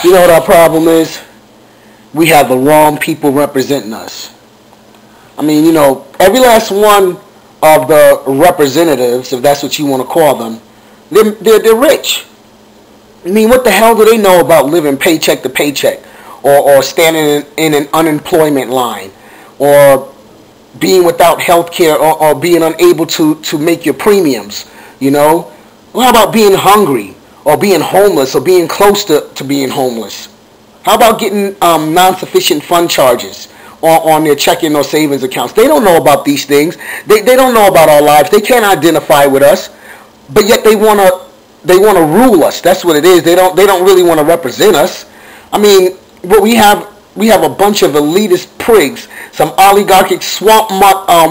You know what our problem is? We have the wrong people representing us. I mean, you know, every last one of the representatives, if that's what you want to call them, they're rich. I mean, what the hell do they know about living paycheck to paycheck, or standing in an unemployment line, or being without health care, or being unable to make your premiums, you know? Well, how about being hungry, or being homeless, or being close to being homeless? How about getting non-sufficient fund charges on their checking or savings accounts? They don't know about these things. They don't know about our lives. They can't identify with us, but yet they want to rule us. That's what it is. They don't really want to represent us. I mean, what we have a bunch of elitist prigs, some oligarchic swamp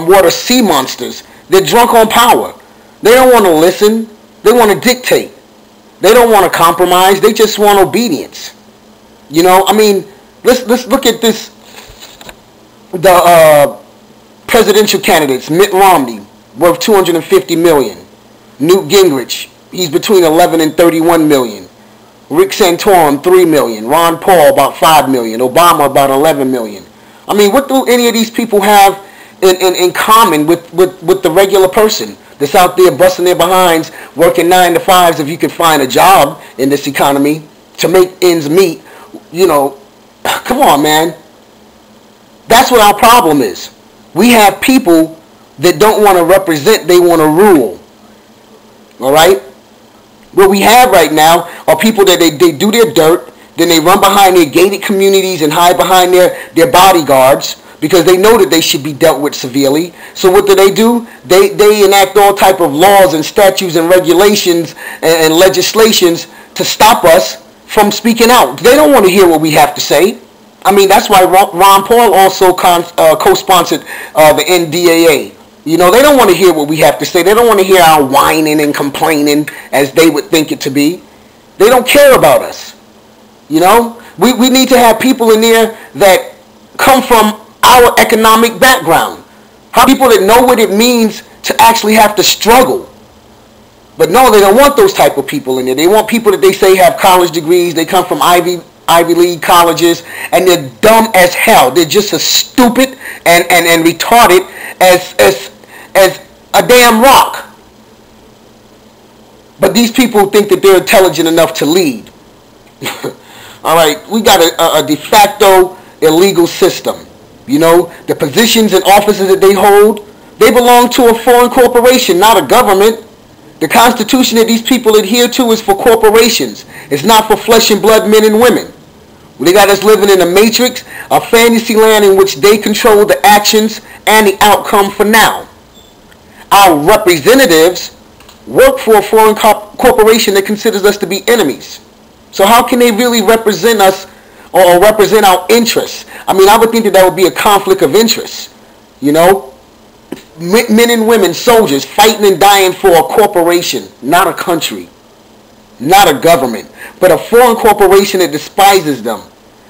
water sea monsters. They're drunk on power. They don't want to listen. They want to dictate. They don't want to compromise. They just want obedience. You know, I mean, let's look at this. The presidential candidates: Mitt Romney, worth $250 million. Newt Gingrich, he's between 11 and 31 million. Rick Santorum, 3 million. Ron Paul, about 5 million. Obama, about 11 million. I mean, what do any of these people have in common with the regular person that's out there busting their behinds, working 9 to 5s if you can find a job in this economy to make ends meet? You know, come on, man. That's what our problem is. We have people that don't want to represent, they want to rule. All right? What we have right now are people that they do their dirt, then they run behind their gated communities and hide behind their bodyguards because they know that they should be dealt with severely. So what do? They enact all type of laws and statutes and regulations and legislations to stop us from speaking out. They don't want to hear what we have to say. I mean, that's why Ron Paul also co-sponsored the NDAA. You know, they don't want to hear what we have to say. They don't want to hear our whining and complaining as they would think it to be. They don't care about us. You know, we need to have people in there that come from our economic background. People that know what it means to actually have to struggle. But no, they don't want those type of people in there. They want people that they say have college degrees. They come from Ivy League colleges, and they're dumb as hell. They're just as stupid and retarded as a damn rock. But these people think that they're intelligent enough to lead. All right, we got a de facto illegal system. You know, the positions and offices that they hold, they belong to a foreign corporation, not a government. The Constitution that these people adhere to is for corporations. It's not for flesh and blood men and women. They got us living in a matrix, a fantasy land in which they control the actions and the outcome for now. Our representatives work for a foreign corporation that considers us to be enemies. So how can they really represent us or represent our interests? I mean, I would think that would be a conflict of interest. You know, men and women, soldiers, fighting and dying for a corporation, not a country, not a government, but a foreign corporation that despises them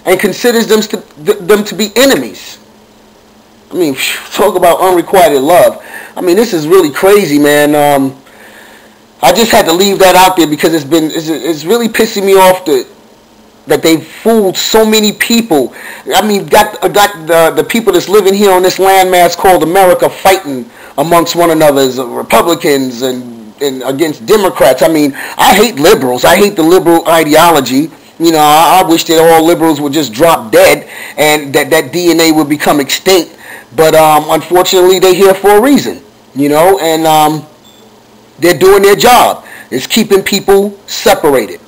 and considers them to be enemies. I mean, talk about unrequited love. I mean, this is really crazy, man. I just had to leave that out there because it's really pissing me off that they fooled so many people. I mean, got the people that's living here on this landmass called America fighting amongst one another as Republicans and against Democrats. I mean, I hate liberals. I hate the liberal ideology. You know, I wish that all liberals would just drop dead and that DNA would become extinct. But unfortunately, they're here for a reason. You know, and they're doing their job. It's keeping people separated.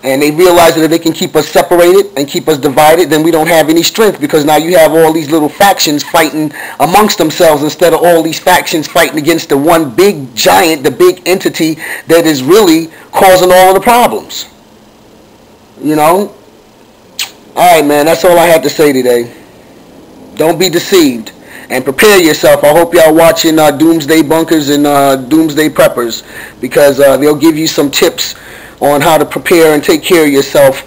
And they realize that if they can keep us separated and keep us divided, then we don't have any strength, because now you have all these little factions fighting amongst themselves instead of all these factions fighting against the one big giant, the big entity that is really causing all of the problems. You know? Alright, man, that's all I had to say today. Don't be deceived. And prepare yourself. I hope y'all watching Doomsday Bunkers and Doomsday Preppers, because they'll give you some tips on how to prepare and take care of yourself,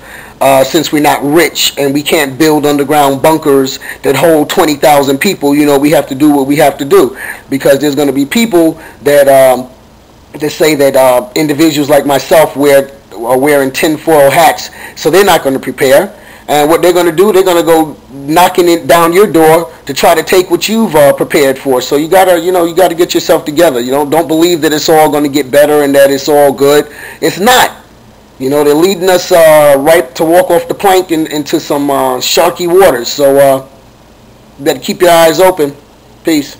since we're not rich and we can't build underground bunkers that hold 20,000 people. You know, we have to do what we have to do, because there's going to be people that say that individuals like myself wear are wearing tinfoil hats, so they're not going to prepare. And what they're going to do, they're going to go knocking it down your door to try to take what you've prepared for. So you gotta, you gotta get yourself together. Don't believe that it's all going to get better and that it's all good. It's not. They're leading us right to walk off the plank into some sharky waters. So better keep your eyes open. Peace.